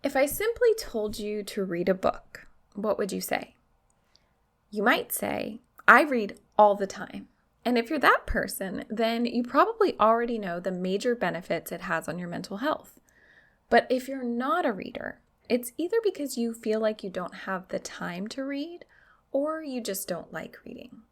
If I simply told you to read a book, what would you say? You might say, I read all the time. And if you're that person, then you probably already know the major benefits it has on your mental health. But if you're not a reader, it's either because you feel like you don't have the time to read or you just don't like reading.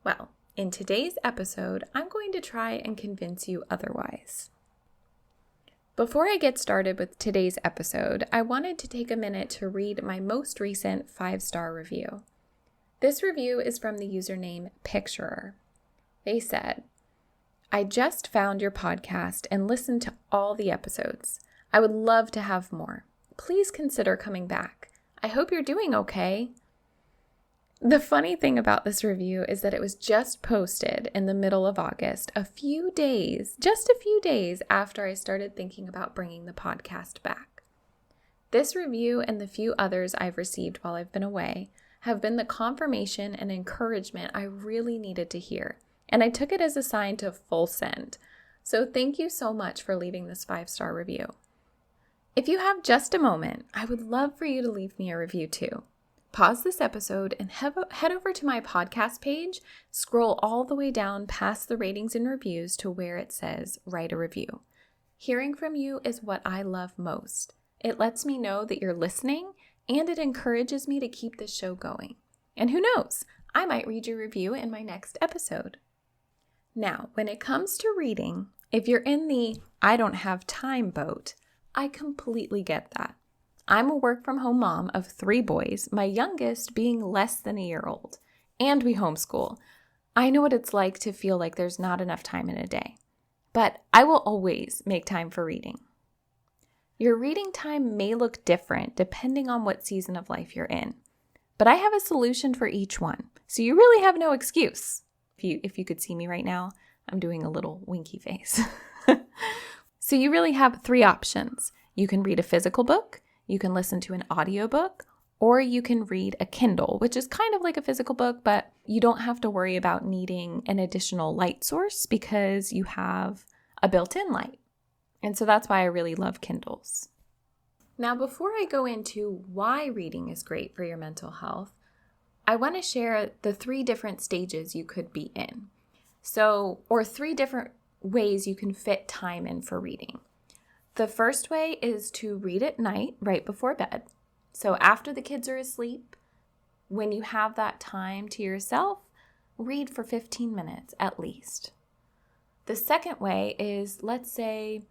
Well, in today's episode, I'm going to try and convince you otherwise. Before I get started with today's episode, I wanted to take a minute to read my most recent 5-star review. This review is from the username Picturer. They said, I just found your podcast and listened to all the episodes. I would love to have more. Please consider coming back. I hope you're doing okay. The funny thing about this review is that it was just posted in the middle of August, just a few days after I started thinking about bringing the podcast back. This review and the few others I've received while I've been away have been the confirmation and encouragement I really needed to hear, and I took it as a sign to full send. So thank you so much for leaving this 5-star review. If you have just a moment, I would love for you to leave me a review too. Pause this episode and head over to my podcast page, scroll all the way down past the ratings and reviews to where it says write a review. Hearing from you is what I love most. It lets me know that you're listening and it encourages me to keep this show going. And who knows, I might read your review in my next episode. Now, when it comes to reading, if you're in the I don't have time boat, I completely get that. I'm a work-from-home mom of 3 boys, my youngest being less than a year old, and we homeschool. I know what it's like to feel like there's not enough time in a day, but I will always make time for reading. Your reading time may look different depending on what season of life you're in, but I have a solution for each one, so you really have no excuse. If you could see me right now, I'm doing a little winky face. So you really have 3 options. You can read a physical book, you can listen to an audiobook, or you can read a Kindle, which is kind of like a physical book, but you don't have to worry about needing an additional light source because you have a built-in light. And so that's why I really love Kindles. Now, before I go into why reading is great for your mental health, I want to share the 3 different stages you could be in. Or 3 different ways you can fit time in for reading. The first way is to read at night right before bed. So after the kids are asleep, when you have that time to yourself, read for 15 minutes at least. The second way is, let's say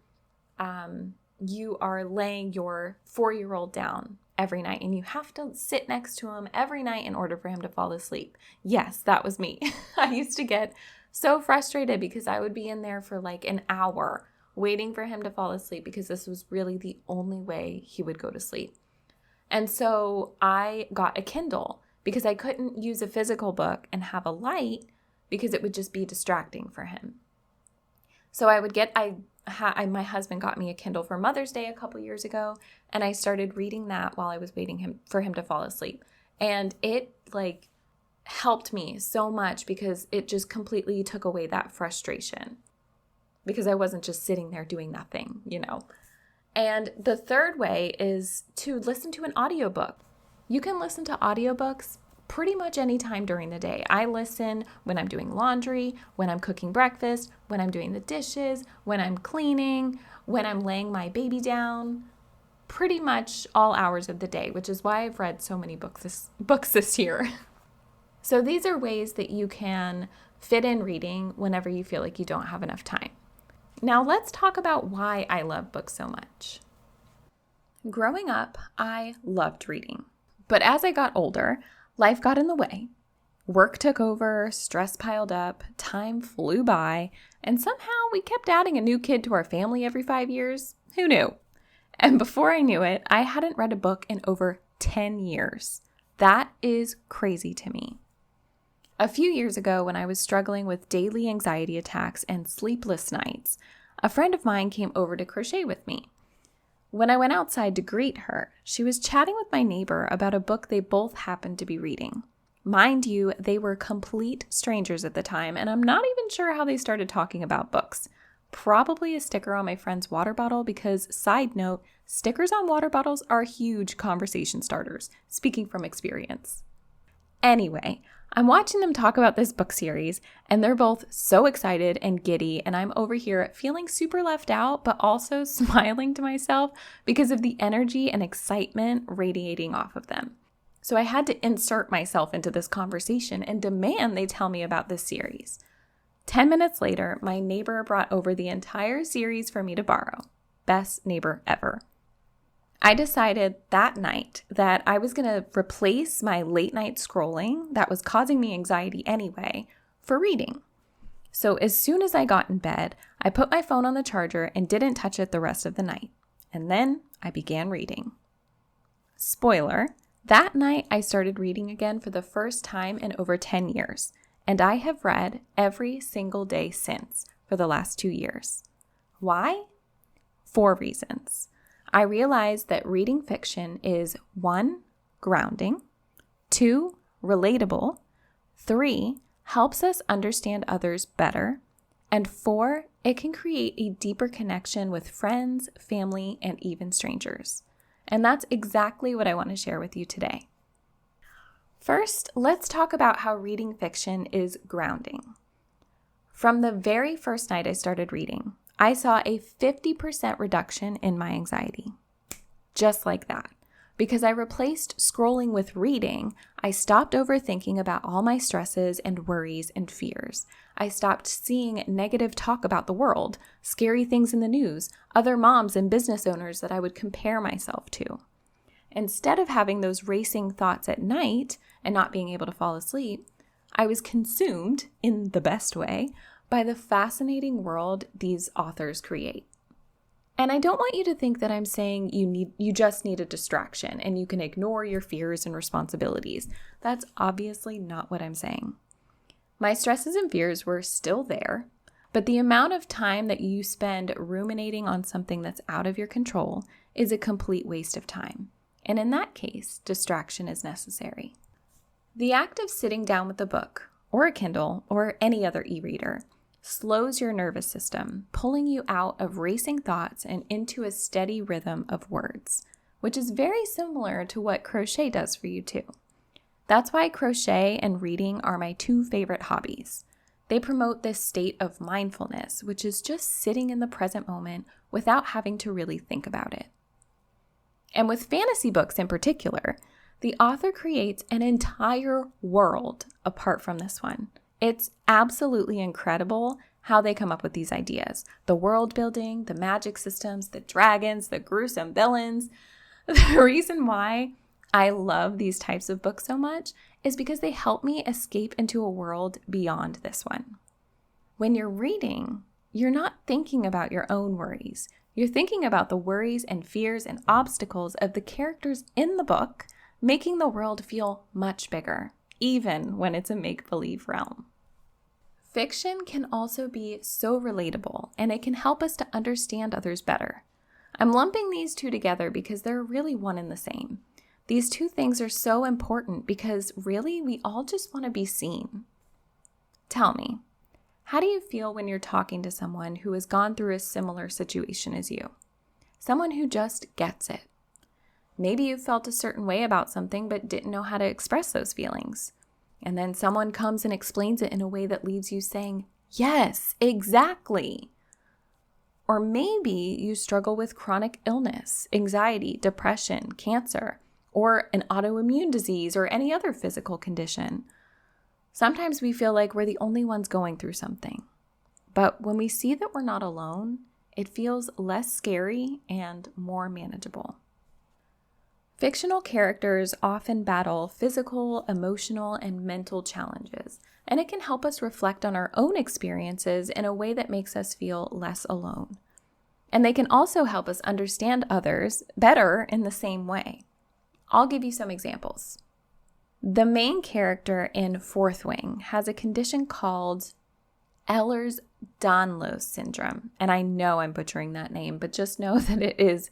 you are laying your 4-year-old down every night and you have to sit next to him every night in order for him to fall asleep. Yes, that was me. I used to get so frustrated because I would be in there for like an hour waiting for him to fall asleep because this was really the only way he would go to sleep. And so I got a Kindle because I couldn't use a physical book and have a light because it would just be distracting for him. So my husband got me a Kindle for Mother's Day a couple years ago, and I started reading that while I was waiting for him to fall asleep. And it helped me so much because it just completely took away that frustration because I wasn't just sitting there doing nothing, And the third way is to listen to an audiobook. You can listen to audiobooks pretty much any time during the day. I listen when I'm doing laundry, when I'm cooking breakfast, when I'm doing the dishes, when I'm cleaning, when I'm laying my baby down, pretty much all hours of the day, which is why I've read so many books this year. So these are ways that you can fit in reading whenever you feel like you don't have enough time. Now let's talk about why I love books so much. Growing up, I loved reading. But as I got older, life got in the way. Work took over, stress piled up, time flew by, and somehow we kept adding a new kid to our family every 5 years. Who knew? And before I knew it, I hadn't read a book in over 10 years. That is crazy to me. A few years ago, when I was struggling with daily anxiety attacks and sleepless nights, a friend of mine came over to crochet with me. When I went outside to greet her, she was chatting with my neighbor about a book they both happened to be reading. Mind you, they were complete strangers at the time, and I'm not even sure how they started talking about books. Probably a sticker on my friend's water bottle because, side note, stickers on water bottles are huge conversation starters, speaking from experience. Anyway, I'm watching them talk about this book series, and they're both so excited and giddy, and I'm over here feeling super left out, but also smiling to myself because of the energy and excitement radiating off of them. So I had to insert myself into this conversation and demand they tell me about this series. 10 minutes later, my neighbor brought over the entire series for me to borrow. Best neighbor ever. I decided that night that I was going to replace my late night scrolling that was causing me anxiety anyway for reading. So as soon as I got in bed, I put my phone on the charger and didn't touch it the rest of the night. And then I began reading. Spoiler, that night I started reading again for the first time in over 10 years. And I have read every single day since for the last 2 years. Why? 4 reasons. I realized that reading fiction is 1, grounding, 2, relatable, 3, helps us understand others better, and 4, it can create a deeper connection with friends, family, and even strangers. And that's exactly what I want to share with you today. First, let's talk about how reading fiction is grounding. From the very first night I started reading, I saw a 50% reduction in my anxiety. Just like that. Because I replaced scrolling with reading, I stopped overthinking about all my stresses and worries and fears. I stopped seeing negative talk about the world, scary things in the news, other moms and business owners that I would compare myself to. Instead of having those racing thoughts at night and not being able to fall asleep, I was consumed, in the best way, by the fascinating world these authors create. And I don't want you to think that I'm saying you just need a distraction and you can ignore your fears and responsibilities. That's obviously not what I'm saying. My stresses and fears were still there, but the amount of time that you spend ruminating on something that's out of your control is a complete waste of time. And in that case, distraction is necessary. The act of sitting down with a book, or a Kindle, or any other e-reader, slows your nervous system, pulling you out of racing thoughts and into a steady rhythm of words, which is very similar to what crochet does for you too. That's why crochet and reading are my 2 favorite hobbies. They promote this state of mindfulness, which is just sitting in the present moment without having to really think about it. And with fantasy books in particular, the author creates an entire world apart from this one. It's absolutely incredible how they come up with these ideas. The world building, the magic systems, the dragons, the gruesome villains. The reason why I love these types of books so much is because they help me escape into a world beyond this one. When you're reading, you're not thinking about your own worries. You're thinking about the worries and fears and obstacles of the characters in the book, making the world feel much bigger, even when it's a make-believe realm. Fiction can also be so relatable, and it can help us to understand others better. I'm lumping these 2 together because they're really one and the same. These 2 things are so important because really we all just want to be seen. Tell me, how do you feel when you're talking to someone who has gone through a similar situation as you? Someone who just gets it. Maybe you felt a certain way about something but didn't know how to express those feelings. And then someone comes and explains it in a way that leaves you saying, yes, exactly. Or maybe you struggle with chronic illness, anxiety, depression, cancer, or an autoimmune disease or any other physical condition. Sometimes we feel like we're the only ones going through something. But when we see that we're not alone, it feels less scary and more manageable. Fictional characters often battle physical, emotional, and mental challenges, and it can help us reflect on our own experiences in a way that makes us feel less alone. And they can also help us understand others better in the same way. I'll give you some examples. The main character in Fourth Wing has a condition called Ehlers-Danlos syndrome, and I know I'm butchering that name, but just know that it is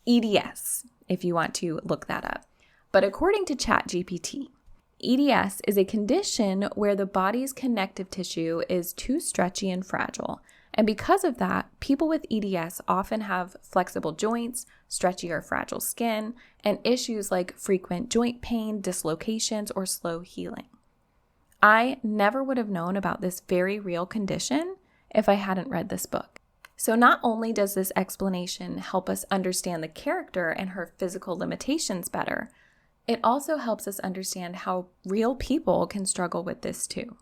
EDS, if you want to look that up. But according to ChatGPT, EDS is a condition where the body's connective tissue is too stretchy and fragile, And because of that, people with EDS often have flexible joints, stretchy or fragile skin, and issues like frequent joint pain, dislocations, or slow healing. I never would have known about this very real condition if I hadn't read this book. So not only does this explanation help us understand the character and her physical limitations better, it also helps us understand how real people can struggle with this too.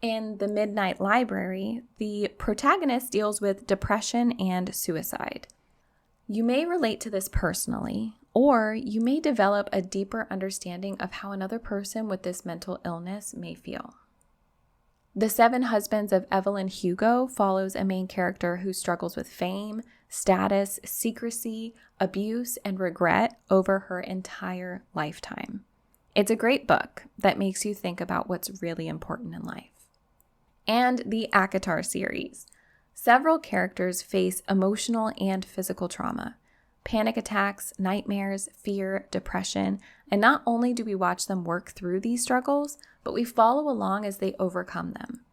In The Midnight Library, the protagonist deals with depression and suicide. You may relate to this personally, or you may develop a deeper understanding of how another person with this mental illness may feel. The Seven Husbands of Evelyn Hugo follows a main character who struggles with fame, status, secrecy, abuse, and regret over her entire lifetime. It's a great book that makes you think about what's really important in life. And the ACOTAR series. Several characters face emotional and physical trauma, panic attacks, nightmares, fear, depression, and not only do we watch them work through these struggles, but we follow along as they overcome them.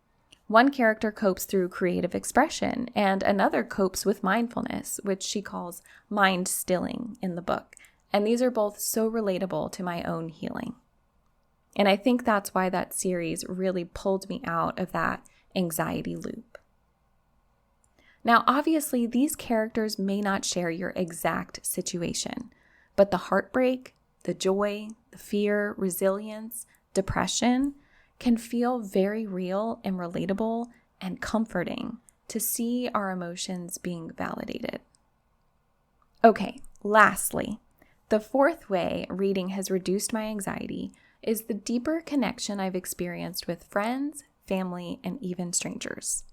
One character copes through creative expression, and another copes with mindfulness, which she calls mind stilling in the book. And these are both so relatable to my own healing. And I think that's why that series really pulled me out of that anxiety loop. Now, obviously, these characters may not share your exact situation, but the heartbreak, the joy, the fear, resilience, depression can feel very real and relatable and comforting to see our emotions being validated. Okay, lastly, the fourth way reading has reduced my anxiety is the deeper connection I've experienced with friends, family, and even strangers.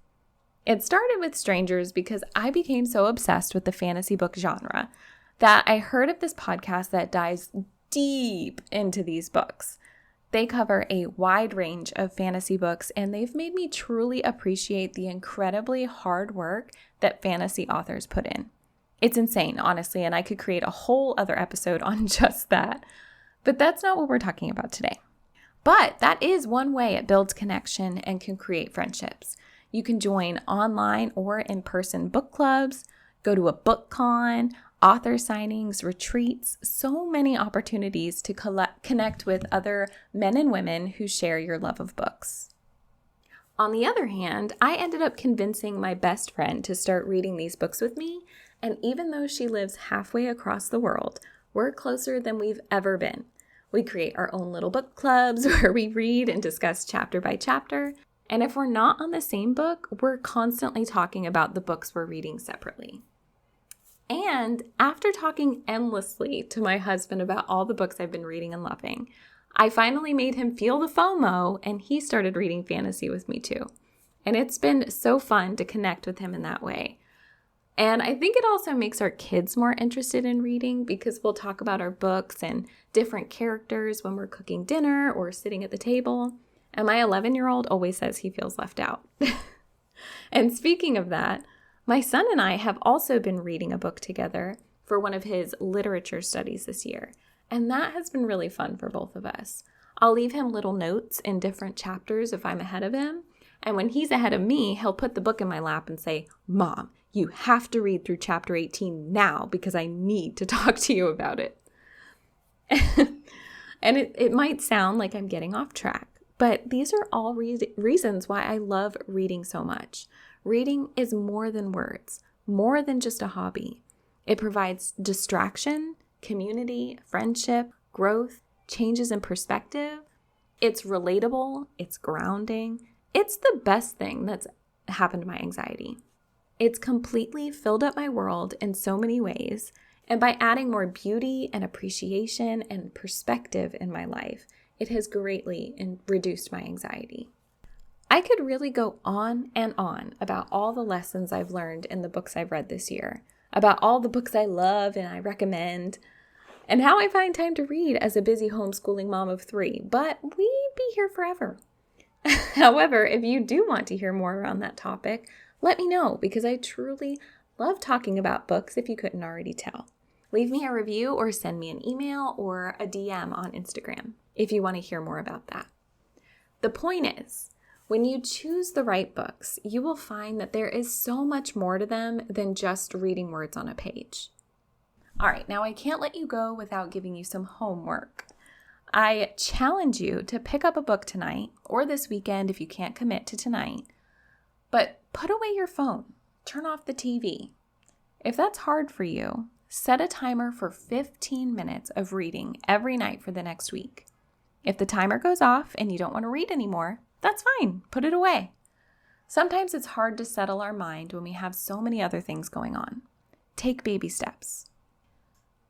It started with strangers because I became so obsessed with the fantasy book genre that I heard of this podcast that dives deep into these books. They cover a wide range of fantasy books, and they've made me truly appreciate the incredibly hard work that fantasy authors put in. It's insane, honestly, and I could create a whole other episode on just that. But that's not what we're talking about today. But that is one way it builds connection and can create friendships. You can join online or in-person book clubs, go to a book con, author signings, retreats, so many opportunities to connect with other men and women who share your love of books. On the other hand, I ended up convincing my best friend to start reading these books with me, and even though she lives halfway across the world, we're closer than we've ever been. We create our own little book clubs where we read and discuss chapter by chapter. And if we're not on the same book, we're constantly talking about the books we're reading separately. And after talking endlessly to my husband about all the books I've been reading and loving, I finally made him feel the FOMO, and he started reading fantasy with me too. And it's been so fun to connect with him in that way. And I think it also makes our kids more interested in reading because we'll talk about our books and different characters when we're cooking dinner or sitting at the table. And my 11-year-old always says he feels left out. And speaking of that, my son and I have also been reading a book together for one of his literature studies this year. And that has been really fun for both of us. I'll leave him little notes in different chapters if I'm ahead of him. And when he's ahead of me, he'll put the book in my lap and say, "Mom, you have to read through chapter 18 now because I need to talk to you about it." And it might sound like I'm getting off track, but these are all reasons why I love reading so much. Reading is more than words, more than just a hobby. It provides distraction, community, friendship, growth, changes in perspective. It's relatable, it's grounding. It's the best thing that's happened to my anxiety. It's completely filled up my world in so many ways, and by adding more beauty and appreciation and perspective in my life, it has greatly reduced my anxiety. I could really go on and on about all the lessons I've learned in the books I've read this year, about all the books I love and I recommend, and how I find time to read as a busy homeschooling mom of 3, but we'd be here forever. However, if you do want to hear more around that topic, let me know because I truly love talking about books if you couldn't already tell. Leave me a review or send me an email or a DM on Instagram if you want to hear more about that. The point is, When you choose the right books, you will find that there is so much more to them than just reading words on a page. All right, now I can't let you go without giving you some homework. I challenge you to pick up a book tonight or this weekend if you can't commit to tonight, but put away your phone, turn off the TV. If that's hard for you, set a timer for 15 minutes of reading every night for the next week. If the timer goes off and you don't want to read anymore, that's fine. Put it away. Sometimes it's hard to settle our mind when we have so many other things going on. Take baby steps.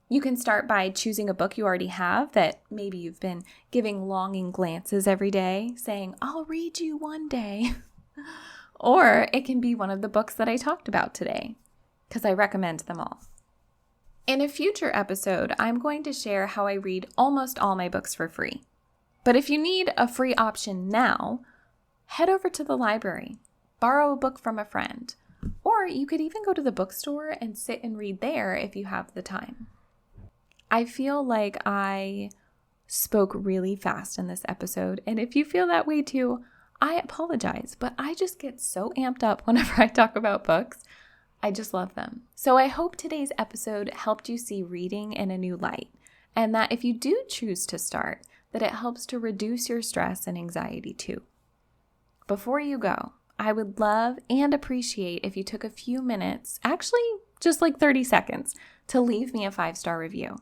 You can start by choosing a book you already have that maybe you've been giving longing glances every day, saying, "I'll read you one day." Or it can be one of the books that I talked about today, because I recommend them all. In a future episode, I'm going to share how I read almost all my books for free. But if you need a free option now, head over to the library, borrow a book from a friend, or you could even go to the bookstore and sit and read there if you have the time. I feel like I spoke really fast in this episode, and if you feel that way too, I apologize, but I just get so amped up whenever I talk about books. I just love them. So I hope today's episode helped you see reading in a new light, and that if you do choose to start, that it helps to reduce your stress and anxiety too. Before you go, I would love and appreciate if you took a few minutes, actually just like 30 seconds, to leave me a 5-star review.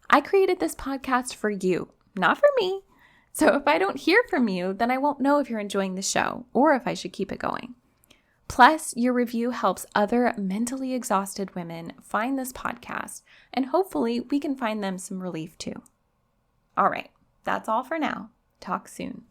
I created this podcast for you, not for me. So if I don't hear from you, then I won't know if you're enjoying the show or if I should keep it going. Plus, your review helps other mentally exhausted women find this podcast, and hopefully we can find them some relief too. All right, that's all for now. Talk soon.